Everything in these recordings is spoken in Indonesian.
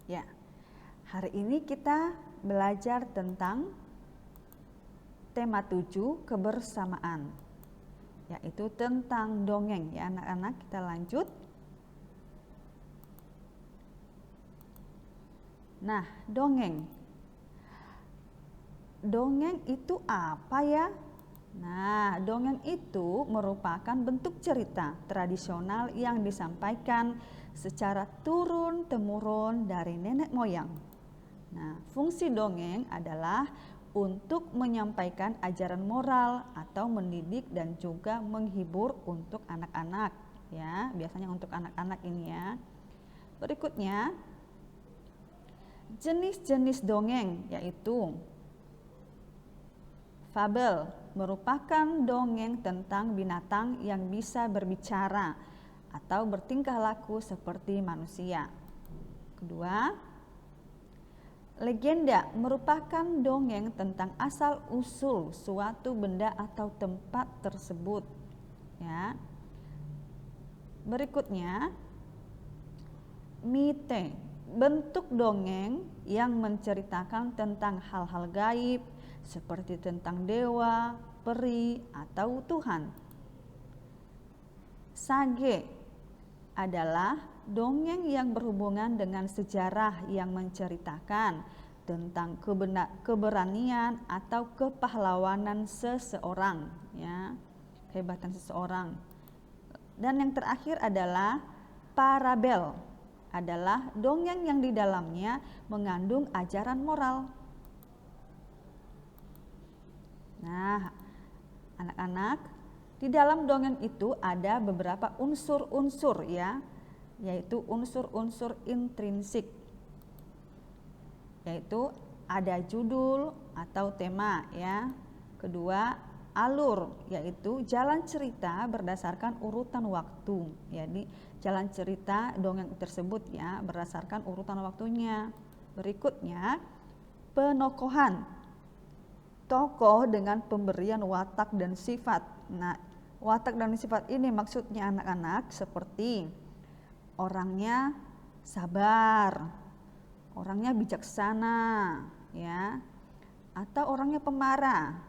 Ya, hari ini kita belajar tentang tema 7 kebersamaan, yaitu tentang dongeng ya anak-anak. Kita lanjut. Nah, dongeng. Dongeng itu apa ya? Nah, dongeng itu merupakan bentuk cerita tradisional yang disampaikan secara turun-temurun dari nenek moyang. Nah, fungsi dongeng adalah untuk menyampaikan ajaran moral atau mendidik dan juga menghibur untuk anak-anak ya, biasanya untuk anak-anak ini ya. Berikutnya, jenis-jenis dongeng yaitu fabel, merupakan dongeng tentang binatang yang bisa berbicara atau bertingkah laku seperti manusia. Kedua, legenda merupakan dongeng tentang asal-usul suatu benda atau tempat tersebut. Ya. Berikutnya, mite, bentuk dongeng yang menceritakan tentang hal-hal gaib seperti tentang dewa, peri, atau Tuhan. Sage adalah dongeng yang berhubungan dengan sejarah yang menceritakan tentang keberanian atau kepahlawanan seseorang, ya, kehebatan seseorang. Dan yang terakhir adalah parabel, adalah dongeng yang di dalamnya mengandung ajaran moral. Nah, anak-anak, di dalam dongeng itu ada beberapa unsur-unsur ya, yaitu unsur-unsur intrinsik. Yaitu ada judul atau tema ya. Kedua, alur, yaitu jalan cerita berdasarkan urutan waktu. Jadi, jalan cerita dongeng tersebut ya berdasarkan urutan waktunya. Berikutnya, penokohan. Tokoh dengan pemberian watak dan sifat. Nah, watak dan sifat ini maksudnya anak-anak seperti orangnya sabar, orangnya bijaksana, ya, atau orangnya pemarah,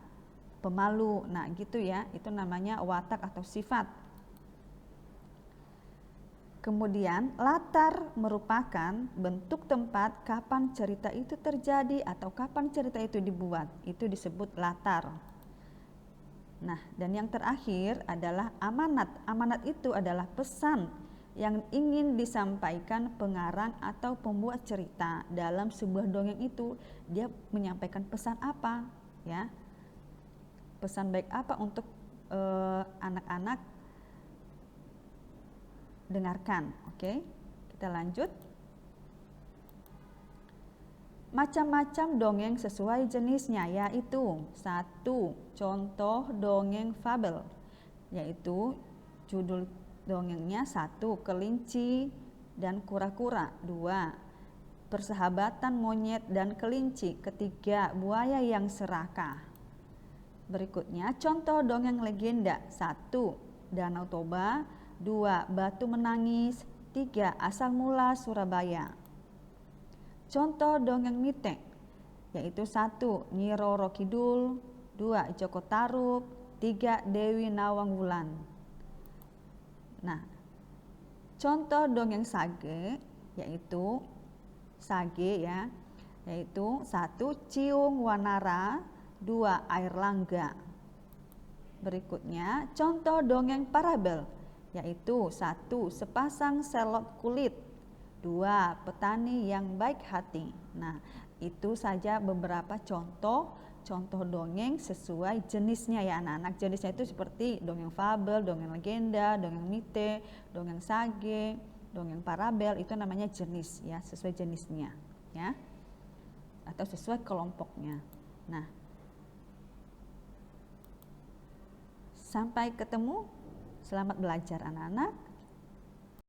pemalu. Nah, gitu ya, itu namanya watak atau sifat. Kemudian latar merupakan bentuk tempat kapan cerita itu terjadi atau kapan cerita itu dibuat. Itu disebut latar. Nah, dan yang terakhir adalah amanat. Amanat itu adalah pesan yang ingin disampaikan pengarang atau pembuat cerita. Dalam sebuah dongeng itu dia menyampaikan pesan apa, ya? Pesan baik apa untuk anak-anak dengarkan. Oke, kita lanjut. Macam-macam dongeng sesuai jenisnya, yaitu 1. Contoh dongeng fabel, yaitu judul dongengnya 1. Kelinci dan kura-kura. 2. Persahabatan monyet dan kelinci. 3. Buaya yang serakah. Berikutnya contoh dongeng legenda. 1. Danau Toba. 2. Batu Menangis. 3. Asal Mula Surabaya. Contoh dongeng mite, yaitu 1. Nyi Roro Kidul. 2. Joko Tarub. 3. Dewi Nawang Wulan. Nah, contoh dongeng sage, yaitu sage ya, yaitu 1. Ciung Wanara. 2. Air Langga. Berikutnya contoh dongeng parabel, yaitu 1. Sepasang selop kulit. 2. Petani yang baik hati. Nah, itu saja beberapa contoh dongeng sesuai jenisnya ya anak-anak. Jenisnya itu seperti dongeng fabel, dongeng legenda, dongeng mite, dongeng sage, dongeng parabel. Itu namanya jenis ya, sesuai jenisnya ya, atau sesuai kelompoknya. Nah, sampai ketemu. Selamat belajar anak-anak.